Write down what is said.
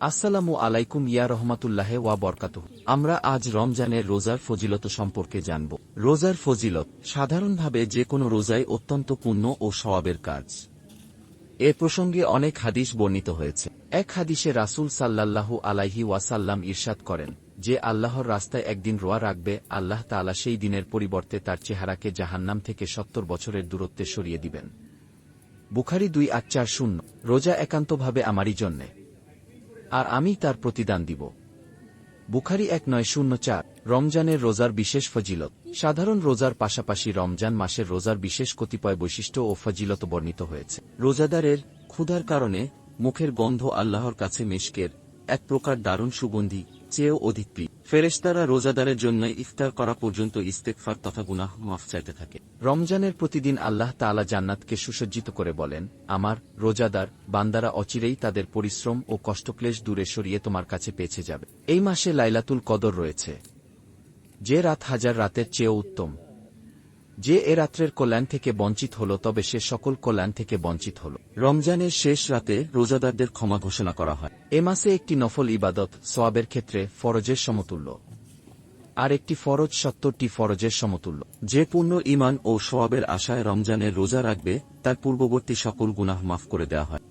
আসসালামু আলাইকুম ইয়া রহমাতুল্লাহে ওয়া বরকাতুহু। আমরা আজ রমজানের রোজার ফজিলত সম্পর্কে জানব। রোজার ফজিলত সাধারণভাবে যে কোনো রোজাই অত্যন্ত পুণ্য ও সওয়াবের কাজ। এ প্রসঙ্গে অনেক হাদিস বর্ণিত হয়েছে। এক হাদিসে রাসূল সাল্লাল্লাহু আলাইহি ওয়াসাল্লাম ইরশাদ করেন, যে আল্লাহর রাস্তায় একদিন রোজা রাখবে, আল্লাহ তাআলা সেই দিনের পরিবর্তে তার চেহারাকে জাহান্নাম থেকে ৭০ বছরের দূরত্বে সরিয়ে দিবেন। বুখারী ২৮৪০। রোজা একান্তভাবে আমারই জন্যে, আর আমি তার প্রতিদান দিব। বুখারী ১৯০৪। রমজানের রোজার বিশেষ ফজিলত। সাধারণ রোজার পাশাপাশি রমজান মাসের রোজার বিশেষ কতিপয় বৈশিষ্ট্য ও ফজিলত বর্ণিত হয়েছে। রোজাদারের ক্ষুধার কারণে মুখের গন্ধ আল্লাহর কাছে মিশকের এক প্রকার দারুণ সুগন্ধি চেয়েও অধিক প্রিয়। ফেরেশতারা রোজাদারের জন্য ইফতার করা পর্যন্ত ইস্তেগফার তথা গুনাহ মাফ চাইতে থাকে। রমজানের প্রতিদিন আল্লাহ তাআলা জান্নাতকে সুসজ্জিত করে বলেন, আমার রোজাদার বান্দারা অচিরেই তাদের পরিশ্রম ও কষ্টক্লেশ দূরে সরিয়ে তোমার কাছে পৌঁছে যাবে। এই মাসে লাইলাতুল কদর রয়েছে, যে রাত হাজার রাতের চেয়েও উত্তম। যে এ রাত্রের কল্যাণ থেকে বঞ্চিত হল, তবে সে সকল কল্যাণ থেকে বঞ্চিত হল। রমজানের শেষ রাতে রোজাদারদের ক্ষমা ঘোষণা করা হয়। এ মাসে একটি নফল ইবাদত সওয়াবের ক্ষেত্রে ফরজের সমতুল্য, আর একটি ফরজ ৭০টি ফরজের সমতুল্য। যে পূর্ণ ঈমান ও সওয়াবের আশায় রমজানের রোজা রাখবে, তার পূর্ববর্তী সকল গুনাহ মাফ করে দেওয়া হয়।